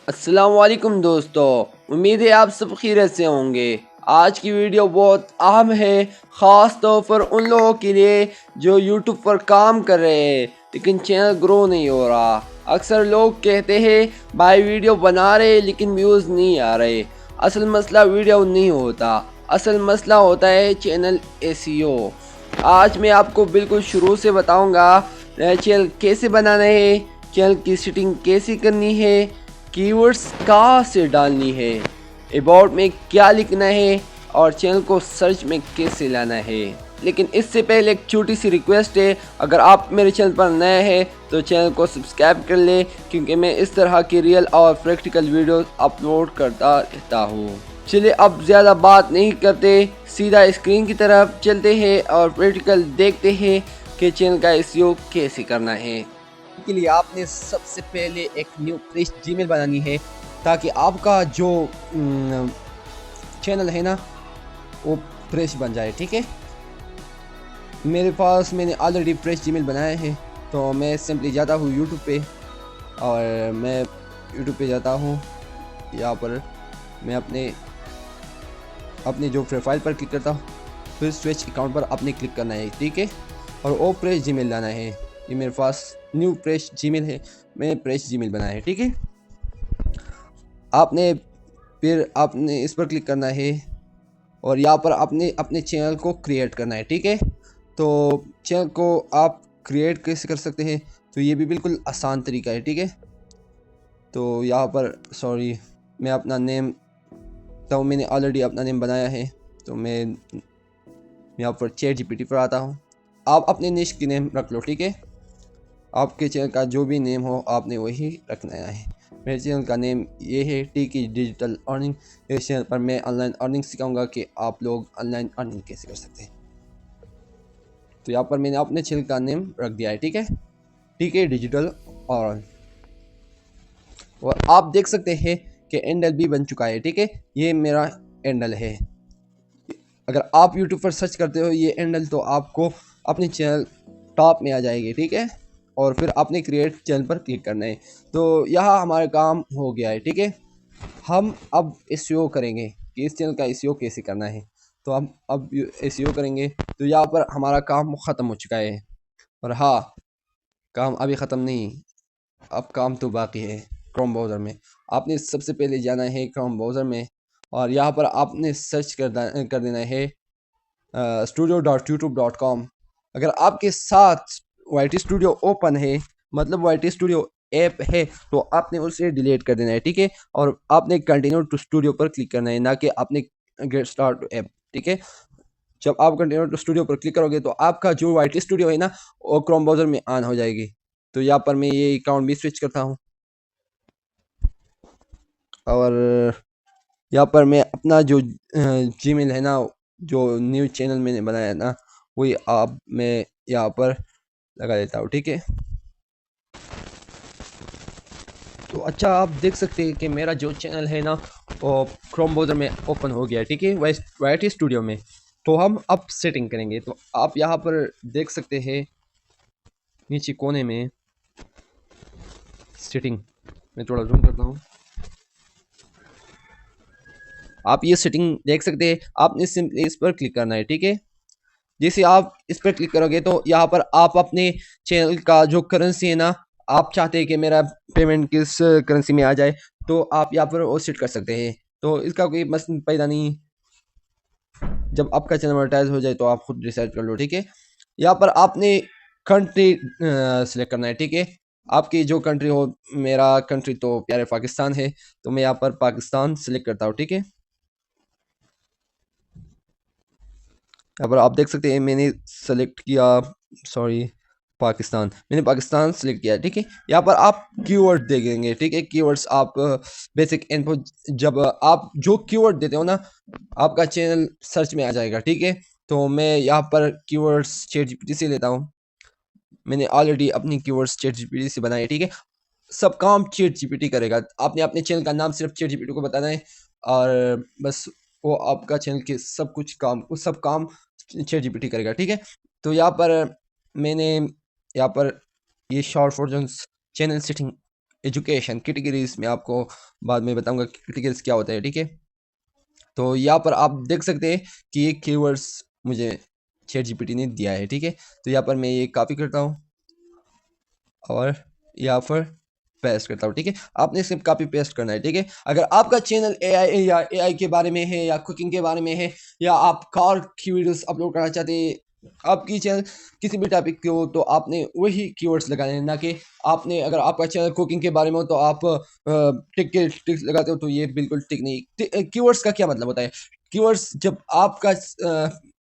अस्सलाम वालेकुम दोस्तों। उम्मीद है आप सब खैरियत से होंगे। आज की वीडियो बहुत अहम है, ख़ास तौर पर उन लोगों के लिए जो यूट्यूब पर काम कर रहे हैं लेकिन चैनल ग्रो नहीं हो रहा। अक्सर लोग कहते हैं भाई वीडियो बना रहे लेकिन व्यूज़ नहीं आ रहे। असल मसला वीडियो नहीं होता, असल मसला होता है चैनल एसईओ। आज मैं आपको बिल्कुल शुरू से बताऊंगा चैनल कैसे बनाना है, चैनल की सेटिंग कैसे करनी है, कीवर्ड्स कहाँ से डालनी है, अबाउट में क्या लिखना है और चैनल को सर्च में कैसे लाना है। लेकिन इससे पहले एक छोटी सी रिक्वेस्ट है, अगर आप मेरे चैनल पर नए हैं तो चैनल को सब्सक्राइब कर ले, क्योंकि मैं इस तरह की रियल और प्रैक्टिकल वीडियो अपलोड करता रहता हूँ। चलिए अब ज़्यादा बात नहीं करते, सीधा स्क्रीन की तरफ चलते हैं और प्रैक्टिकल देखते हैं कि चैनल का एसईओ कैसे करना है। के लिए आपने सबसे पहले एक न्यू फ्रेश जीमेल बनानी है, ताकि आपका जो चैनल है ना वो फ्रेश बन जाए। ठीक है, मेरे पास मैंने ऑलरेडी फ्रेश जीमेल बनाया है, तो मैं सिंपली जाता हूँ यूट्यूब पे और मैं यूट्यूब पे जाता हूँ। यहाँ पर मैं अपने जो प्रोफाइल पर क्लिक करता हूँ, फिर स्विच अकाउंट पर अपने क्लिक करना है। ठीक है, और वो फ्रेश जीमेल लाना है। ये मेरे पास न्यू फ्रेश जीमेल है, मैंने फ्रेश जीमेल बनाया है। ठीक है, आपने फिर आपने इस पर क्लिक करना है और यहाँ पर आपने अपने चैनल को क्रिएट करना है। ठीक है, तो चैनल को आप क्रिएट कैसे कर सकते हैं, तो ये भी बिल्कुल आसान तरीका है। ठीक है, तो यहाँ पर मैं अपना नेम, तो मैंने ऑलरेडी अपना नेम बनाया है, तो मैं यहाँ पर चैट जीपीटी पर आता हूँ। आप अपने निश की नेम रख लो। ठीक है, आपके चैनल का जो भी नेम हो आपने वही रखना है। मेरे चैनल का नेम ये है, टी की डिजिटल अर्निंग। इस चैनल पर मैं ऑनलाइन अर्निंग सिखाऊंगा कि आप लोग ऑनलाइन अर्निंग कैसे कर सकते हैं। तो यहाँ पर मैंने अपने चैनल का नेम रख दिया है। ठीक है, टी के डिजिटल अर्न, और आप देख सकते हैं कि एंडल भी बन चुका है। ठीक है, ये मेरा एंडल है। अगर आप यूट्यूब पर सर्च करते हो ये एंडल, तो आपको अपने चैनल टॉप में आ जाएगी। ठीक है, और फिर आपने क्रिएट चैनल पर क्लिक करना है। तो यहाँ हमारा काम हो गया है। ठीक है, हम अब एसईओ करेंगे कि इस चैनल का एसईओ कैसे करना है। तो हम अब एसईओ करेंगे, तो यहाँ पर हमारा काम ख़त्म हो चुका है। और हाँ, काम अभी ख़त्म नहीं, अब काम तो बाकी है। क्रोम ब्राउज़र में आपने सबसे पहले जाना है क्रोम ब्राउज़र में, और यहाँ पर आपने सर्च कर देना है studio.youtube.com। अगर आपके साथ वाई टी स्टूडियो ओपन है, मतलब वाई टी स्टूडियो ऐप है, तो आपने उसे डिलीट कर देना है। ठीक है, और आपने कंटिन्यू टू स्टूडियो पर क्लिक करना है, ना कि आपने गेट स्टार्ट ऐप। ठीक है, जब आप कंटिन्यू टू स्टूडियो पर क्लिक करोगे तो आपका जो वाई टी स्टूडियो है ना वो क्रोम ब्राउज़र में ऑन हो जाएगी। तो यहाँ पर मैं ये अकाउंट भी स्विच करता हूँ, और यहाँ पर मैं अपना जो जीमेल है ना, जो न्यू चैनल मैंने बनाया है ना, वही आप मैं यहाँ पर लगा देता हूँ। ठीक है, तो अच्छा आप देख सकते हैं कि मेरा जो चैनल है ना वो क्रोम ब्राउज़र में ओपन हो गया है। ठीक है, वाई टी स्टूडियो में। तो हम अब सेटिंग करेंगे, तो आप यहाँ पर देख सकते हैं नीचे कोने में सेटिंग, मैं थोड़ा जूम करता हूँ। आप ये सेटिंग देख सकते हैं, आपने सिंपली इस पर क्लिक करना है। ठीक है, जैसे आप इस पर क्लिक करोगे तो यहाँ पर आप अपने चैनल का जो करेंसी है ना, आप चाहते हैं कि मेरा पेमेंट किस करेंसी में आ जाए, तो आप यहाँ पर वो सेट कर सकते हैं। तो इसका कोई मसला पैदा नहीं, जब आपका चैनल मोनेटाइज हो जाए तो आप खुद डिसाइड कर लो। ठीक है, यहाँ पर आपने कंट्री सेलेक्ट करना है। ठीक है, आपकी जो कंट्री हो, मेरा कंट्री तो प्यारे पाकिस्तान है, तो मैं यहाँ पर पाकिस्तान सेलेक्ट करता हूँ। ठीक है, यहाँ पर आप देख सकते हैं मैंने सेलेक्ट किया, सॉरी पाकिस्तान, मैंने पाकिस्तान सेलेक्ट किया। ठीक है, यहाँ पर आप कीवर्ड देखेंगे। ठीक है, कीवर्ड्स आप बेसिक इन्फो, जब आप जो कीवर्ड देते हो ना आपका चैनल सर्च में आ जाएगा। ठीक है, तो मैं यहाँ पर कीवर्ड्स चैट जीपीटी से लेता हूँ। मैंने ऑलरेडी अपनी कीवर्ड्स चैट जीपीटी से बनाई है। ठीक है, सब काम चैट जीपीटी करेगा। आपने अपने चैनल का नाम सिर्फ चैट जीपीटी को बताना है, और बस वो आपका चैनल के सब काम चैट जीपीटी करेगा। ठीक है, तो मैंने यहाँ पर ये short version channel setting education categories में आपको बाद में बताऊंगा कैटेगरीज क्या होता है, ठीक है। तो यहाँ पर आप देख सकते हैं कि ये कीवर्ड्स मुझे चैट जीपीटी ने दिया है, ठीक है। तो यहाँ पर मैं ये कॉपी करता हूँ और यहाँ पर पेस्ट करता हूँ, ठीक है। आपने सिर्फ कॉपी पेस्ट करना है, ठीक है। अगर आपका चैनल एआई या एआई के बारे में है या कुकिंग के बारे में है या आप कार की वीडियोस अपलोड करना चाहते हैं, आपकी चैनल किसी भी टॉपिक की हो, तो आपने वही कीवर्ड्स लगाने हैं, ना कि आपने अगर आपका चैनल कुकिंग के बारे में हो तो आप टिक लगाते हो, तो ये बिल्कुल टिक नहीं। कीवर्ड्स का क्या मतलब होता है? कीवर्ड्स जब आपका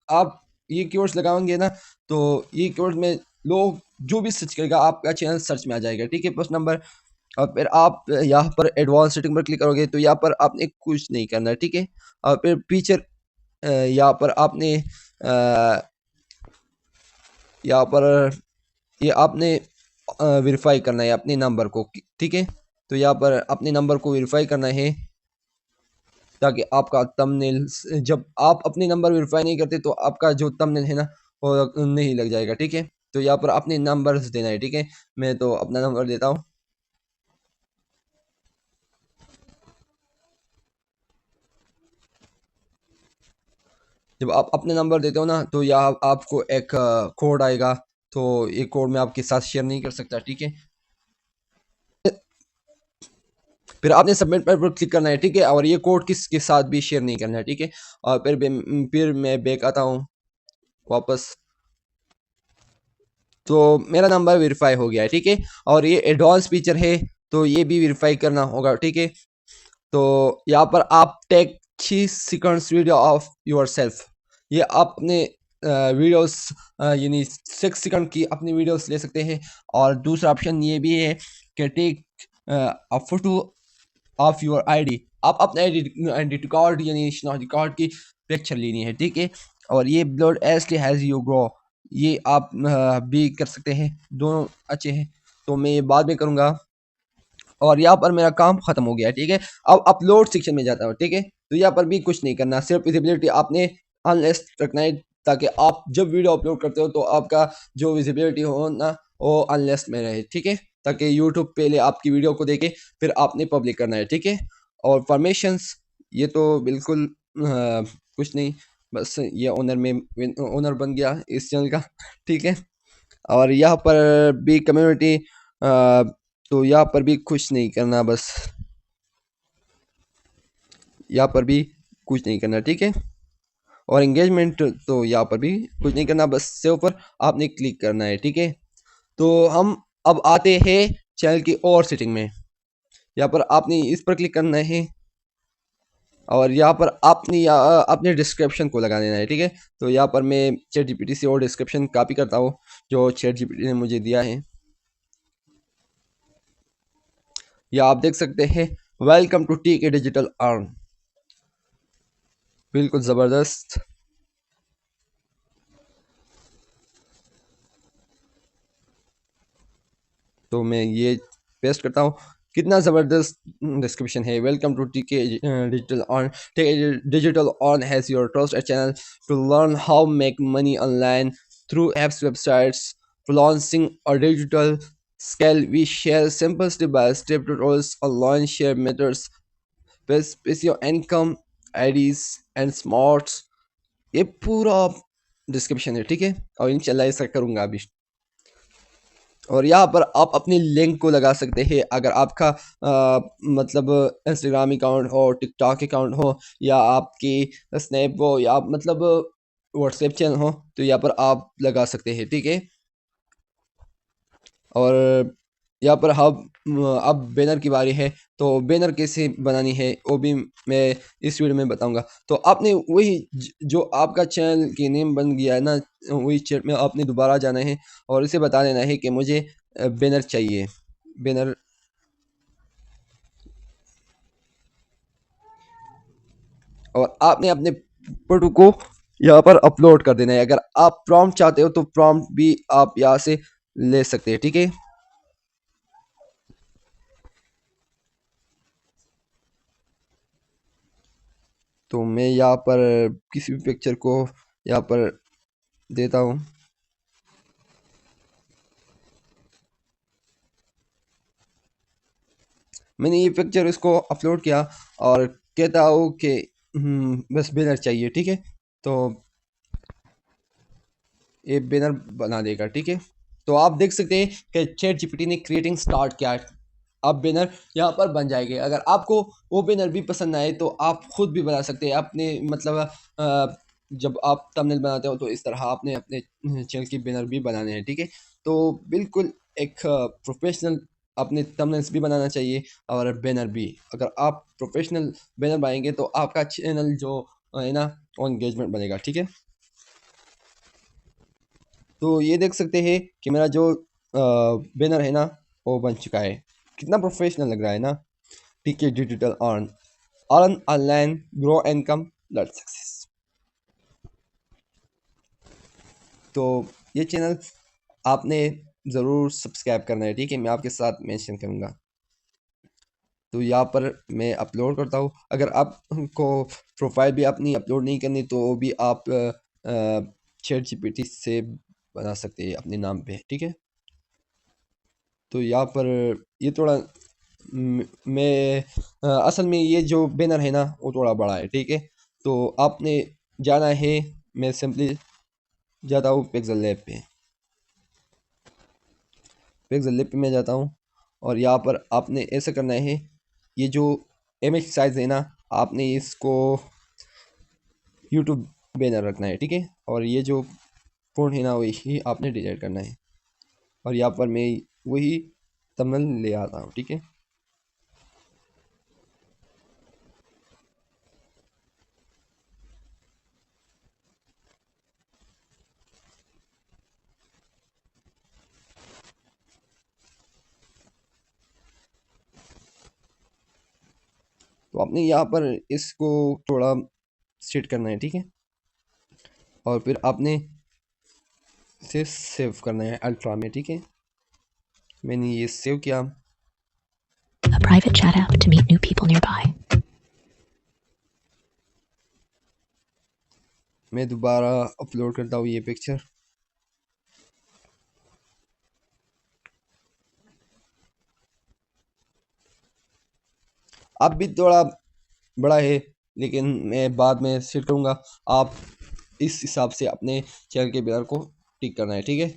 आप ये कीवर्ड्स लगाओगे ना, तो ये कीवर्ड्स में लोग जो भी सर्च करेगा आपका चैनल सर्च में आ जाएगा, ठीक है। First number. और फिर आप यहाँ पर एडवांस सेटिंग पर क्लिक करोगे तो यहाँ पर आपने कुछ नहीं करना है, ठीक है। और फिर फीचर यहाँ पर आपने यहाँ पर ये आपने वेरीफाई करना है अपने नंबर को, ठीक है। तो यहाँ पर अपने नंबर को वेरीफाई करना है ताकि आपका थंबनेल, जब आप अपने नंबर वेरीफाई नहीं करते तो आपका जो थंबनेल है ना वो नहीं लग जाएगा, ठीक है। तो यहाँ पर अपने नंबर्स देना है, ठीक है। मैं तो अपना नंबर देता हूँ। जब आप अपने नंबर देते हो ना तो यहाँ आपको एक कोड आएगा, तो ये कोड मैं आपके साथ शेयर नहीं कर सकता, ठीक है। फिर आपने सबमिट पर क्लिक करना है, ठीक है। और ये कोड किसके साथ भी शेयर नहीं करना है, ठीक है। और फिर मैं बैक आता हूँ वापस। तो मेरा नंबर वेरीफाई हो गया है, ठीक है। और ये एडवांस फीचर है तो ये भी वेरीफाई करना होगा, ठीक है। तो यहाँ पर आप take 6 seconds video of yourself, ये आप अपने वीडियोस यानी 6 सेकंड की अपनी वीडियोस ले सकते हैं। और दूसरा ऑप्शन ये भी है कि take a photo of your ID, आप अपने आइडेंटिटी कार्ड यानी शनाख्ती कार्ड की पिक्चर लेनी है, ठीक है। और ये ब्लड एसली हैज़ यू ग्रो, ये आप भी कर सकते हैं, दोनों अच्छे हैं। तो मैं ये बाद में करूँगा। और यहाँ पर मेरा काम खत्म हो गया है, ठीक है। अब अपलोड सेक्शन में जाता हूँ, ठीक है। तो यहाँ पर भी कुछ नहीं करना, सिर्फ विजिबिलिटी आपने अनलेस रखना है, ताकि आप जब वीडियो अपलोड करते हो तो आपका जो विजिबिलिटी हो ना वो अनलेस में रहे, ठीक है। ताकि यूट्यूब पहले आपकी वीडियो को देखे फिर आपने पब्लिक करना है, ठीक है। और फॉर्मेशंस ये तो बिल्कुल कुछ नहीं, बस ये ओनर बन गया इस चैनल का, ठीक है। और यहाँ पर भी कम्युनिटी, तो यहाँ पर भी कुछ नहीं करना, बस यहाँ पर भी कुछ नहीं करना, ठीक है। और एंगेजमेंट तो यहाँ पर भी कुछ नहीं करना, बस सेव पर आपने क्लिक करना है, ठीक है। तो हम अब आते हैं चैनल की और सेटिंग में। यहाँ पर आपने इस पर क्लिक करना है और यहाँ पर आपने अपने डिस्क्रिप्शन को लगा देना है, ठीक है। तो यहाँ पर मैं चैट जीपीटी से और डिस्क्रिप्शन कॉपी करता हूँ जो चैट जीपीटी ने मुझे दिया है। या आप देख सकते हैं welcome to T K digital earn, बिल्कुल ज़बरदस्त। तो मैं ये पेस्ट करता हूँ, कितना ज़बरदस्त डिस्क्रिप्शन है। Welcome to T K digital on, digital on has your trust channel to learn how make money online through apps websites freelancing और digital scale. We share simple step by step tutorials online share methods base your income ideas and smarts, ये पूरा description है, ठीक है। और इंशाल्लाह ऐसा करूँगा अभी। और यहाँ पर आप अपनी लिंक को लगा सकते हैं, अगर आपका मतलब इंस्टाग्राम अकाउंट हो, टिकटॉक अकाउंट हो, या आपकी स्नैप हो, या मतलब व्हाट्सएप चैनल हो, तो यहाँ पर आप लगा सकते हैं, ठीक है। और यहाँ पर हम अब बैनर की बारी है, तो बैनर कैसे बनानी है वो भी मैं इस वीडियो में बताऊंगा। तो आपने वही जो आपका चैनल की नेम बन गया है ना, वही चैट में आपने दोबारा जाना है और इसे बता देना है कि मुझे बैनर चाहिए, बैनर। और आपने अपने फोटो को यहाँ पर अपलोड कर देना है। अगर आप प्रॉम्प्ट चाहते हो तो प्रॉम्प्ट भी आप यहाँ से ले सकते हैं, ठीक है। तो मैं यहाँ पर किसी भी पिक्चर को यहाँ पर देता हूँ। मैंने ये पिक्चर इसको अपलोड किया और कहता हूँ कि बस बैनर चाहिए, ठीक है। तो ये बैनर बना देगा, ठीक है। तो आप देख सकते हैं कि चैट जीपीटी ने क्रिएटिंग स्टार्ट किया है। अब बैनर यहाँ पर बन जाएंगे। अगर आपको वो बैनर भी पसंद आए तो आप खुद भी बना सकते हैं अपने, मतलब जब आप थंबनेल बनाते हो तो इस तरह आपने अपने चैनल की बैनर भी बनाने हैं, ठीक है। तो बिल्कुल एक प्रोफेशनल अपने थंबनेल्स भी बनाना चाहिए और बैनर भी। अगर आप प्रोफेशनल बैनर बनाएंगे तो आपका चैनल जो है ना, एंगेजमेंट बनेगा, ठीक है। तो ये देख सकते हैं कि मेरा जो बैनर है ना वो बन चुका है। कितना प्रोफेशनल लग रहा है ना। टीके digital earn earn online, grow income, learn success. तो ये चैनल आपने ज़रूर सब्सक्राइब करना है, ठीक है। मैं आपके साथ मेंशन करूँगा। तो यहाँ पर मैं अपलोड करता हूँ। अगर आपको प्रोफाइल भी अपनी अपलोड नहीं करनी तो भी आप चैट जीपीटी से बना सकते हैं अपने नाम पे, ठीक है। तो यहाँ पर ये थोड़ा मैं असल में ये जो बैनर है ना वो थोड़ा बड़ा है, ठीक है। तो आपने जाना है, मैं सिंपली जाता हूँ पिक्सल लैब पे। पिक्सल लैब पे मैं जाता हूँ और यहाँ पर आपने ऐसा करना है, ये जो इमेज साइज़ है ना आपने इसको यूट्यूब बैनर रखना है, ठीक है। और ये जो फ़ॉन्ट है ना वही आपने डिलीट करना है। और यहाँ पर मैं वही थंबनेल ले आता हूँ, ठीक है। तो आपने यहाँ पर इसको थोड़ा सेट करना है, ठीक है। और फिर आपने इसे सेव करना है अल्ट्रा में, ठीक है। मैंने ये सेव किया। A private chat app to meet new people nearby. मैं दोबारा अपलोड करता हूँ ये पिक्चर। अब भी थोड़ा बड़ा है लेकिन मैं बाद में सेट करूँगा। आप इस हिसाब से अपने चैनल के बैनर को टिक करना है, ठीक है।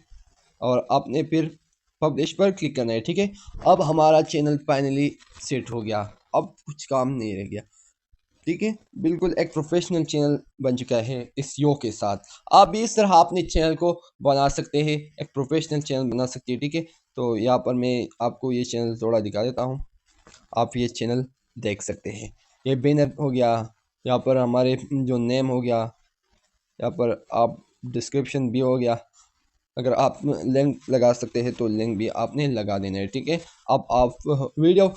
और आपने फिर पब्लिश पर क्लिक करना है, ठीक है। अब हमारा चैनल फाइनली सेट हो गया। अब कुछ काम नहीं रह गया, ठीक है। बिल्कुल एक प्रोफेशनल चैनल बन चुका है इस यो के साथ। आप भी इस तरह अपने चैनल को बना सकते हैं, एक प्रोफेशनल चैनल बना सकते हैं, ठीक है। तो यहाँ पर मैं आपको ये चैनल थोड़ा दिखा देता हूँ। आप ये चैनल देख सकते हैं। ये बैनर हो गया, यहाँ पर हमारे जो नेम हो गया, यहाँ पर आप डिस्क्रिप्शन भी हो गया। अगर आप लिंक लगा सकते हैं तो लिंक भी आपने लगा देना है, ठीक है। अब आप वीडियो,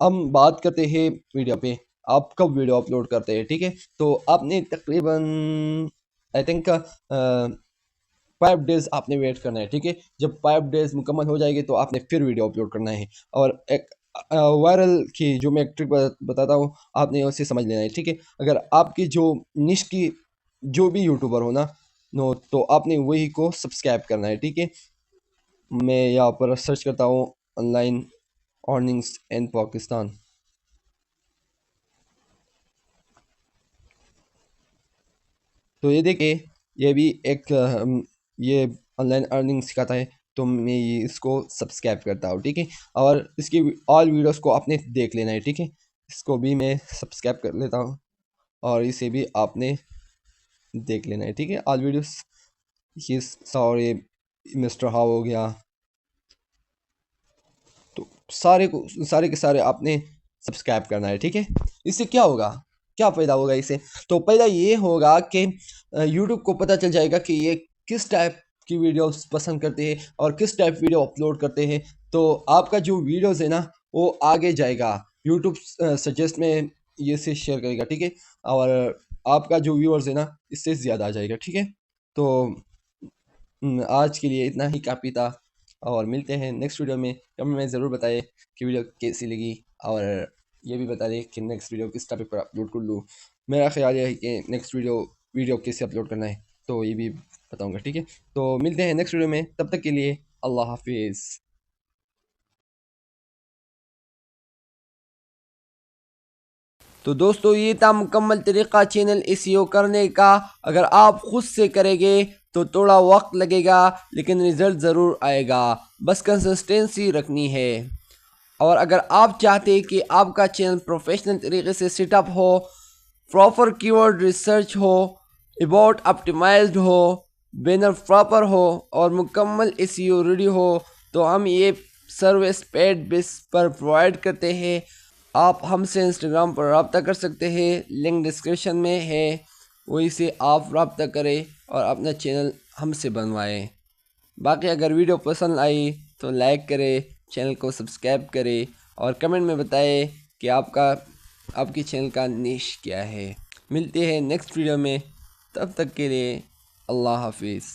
हम बात करते हैं वीडियो पे। आप कब वीडियो अपलोड करते हैं, ठीक है। तो आपने तकरीबन आई थिंक 5 डेज़ आपने वेट करना है, ठीक है। जब 5 डेज़ मुकम्मल हो जाएंगे तो आपने फिर वीडियो अपलोड करना है। और एक वायरल की जो मैं एक ट्रिक बताता हूँ, आपने उसे समझ लेना है, ठीक है। अगर आपकी जो निश की जो भी यूट्यूबर हो ना नो, तो आपने वही को सब्सक्राइब करना है, ठीक है। मैं यहाँ पर सर्च करता हूँ ऑनलाइन अर्निंग्स इन पाकिस्तान। तो ये देखिए, ये भी एक ये ऑनलाइन अर्निंग सिखाता है। तो मैं ये इसको सब्सक्राइब करता हूँ, ठीक है। और इसकी ऑल वीडियोस को आपने देख लेना है, ठीक है। इसको भी मैं सब्सक्राइब कर लेता हूँ और इसे भी आपने देख लेना है, ठीक है। ऑल वीडियोस ये सॉरी मिस्टर हाउ हो गया। तो सारे को सारे के सारे आपने सब्सक्राइब करना है, ठीक है। इससे क्या होगा, क्या फ़ायदा होगा इससे? तो पहला ये होगा कि यूट्यूब को पता चल जाएगा कि ये किस टाइप की वीडियोस पसंद करते हैं और किस टाइप वीडियो अपलोड करते हैं। तो आपका जो वीडियोस है ना वो आगे जाएगा, यूट्यूब सजेस्ट में ये से शेयर करेगा, ठीक है। और आपका जो व्यूअर्स है ना इससे ज़्यादा आ जाएगा, ठीक है। तो आज के लिए इतना ही काफ़ी था और मिलते हैं नेक्स्ट वीडियो में। कमेंट में ज़रूर बताएं कि वीडियो कैसी लगी और ये भी बता दें कि नेक्स्ट वीडियो किस टॉपिक पर अपलोड कर लूँ। मेरा ख्याल है कि नेक्स्ट वीडियो कैसे अपलोड करना है तो ये भी बताऊँगा, ठीक है। तो मिलते हैं नेक्स्ट वीडियो में, तब तक के लिए अल्लाह हाफिज़। तो दोस्तों ये था मुकम्मल तरीक़ा चैनल एसईओ करने का। अगर आप खुद से करेंगे तो थोड़ा वक्त लगेगा लेकिन रिज़ल्ट ज़रूर आएगा, बस कंसिस्टेंसी रखनी है। और अगर आप चाहते हैं कि आपका चैनल प्रोफेशनल तरीके से सेटअप हो, प्रॉपर कीवर्ड रिसर्च हो, अबाउट ऑप्टिमाइज्ड हो, बैनर प्रॉपर हो और मुकम्मल एसईओ रेडी हो, तो हम ये सर्विस पेड बेस पर प्रोवाइड करते हैं। आप हमसे इंस्टाग्राम पर रब्ता कर सकते हैं, लिंक डिस्क्रिप्शन में है, वहीं से आप रब्ता करें और अपना चैनल हमसे बनवाएं। बाकी अगर वीडियो पसंद आई तो लाइक करें, चैनल को सब्सक्राइब करें और कमेंट में बताएं कि आपकी चैनल का निश क्या है। मिलते हैं नेक्स्ट वीडियो में, तब तक के लिए अल्लाह हाफिज़।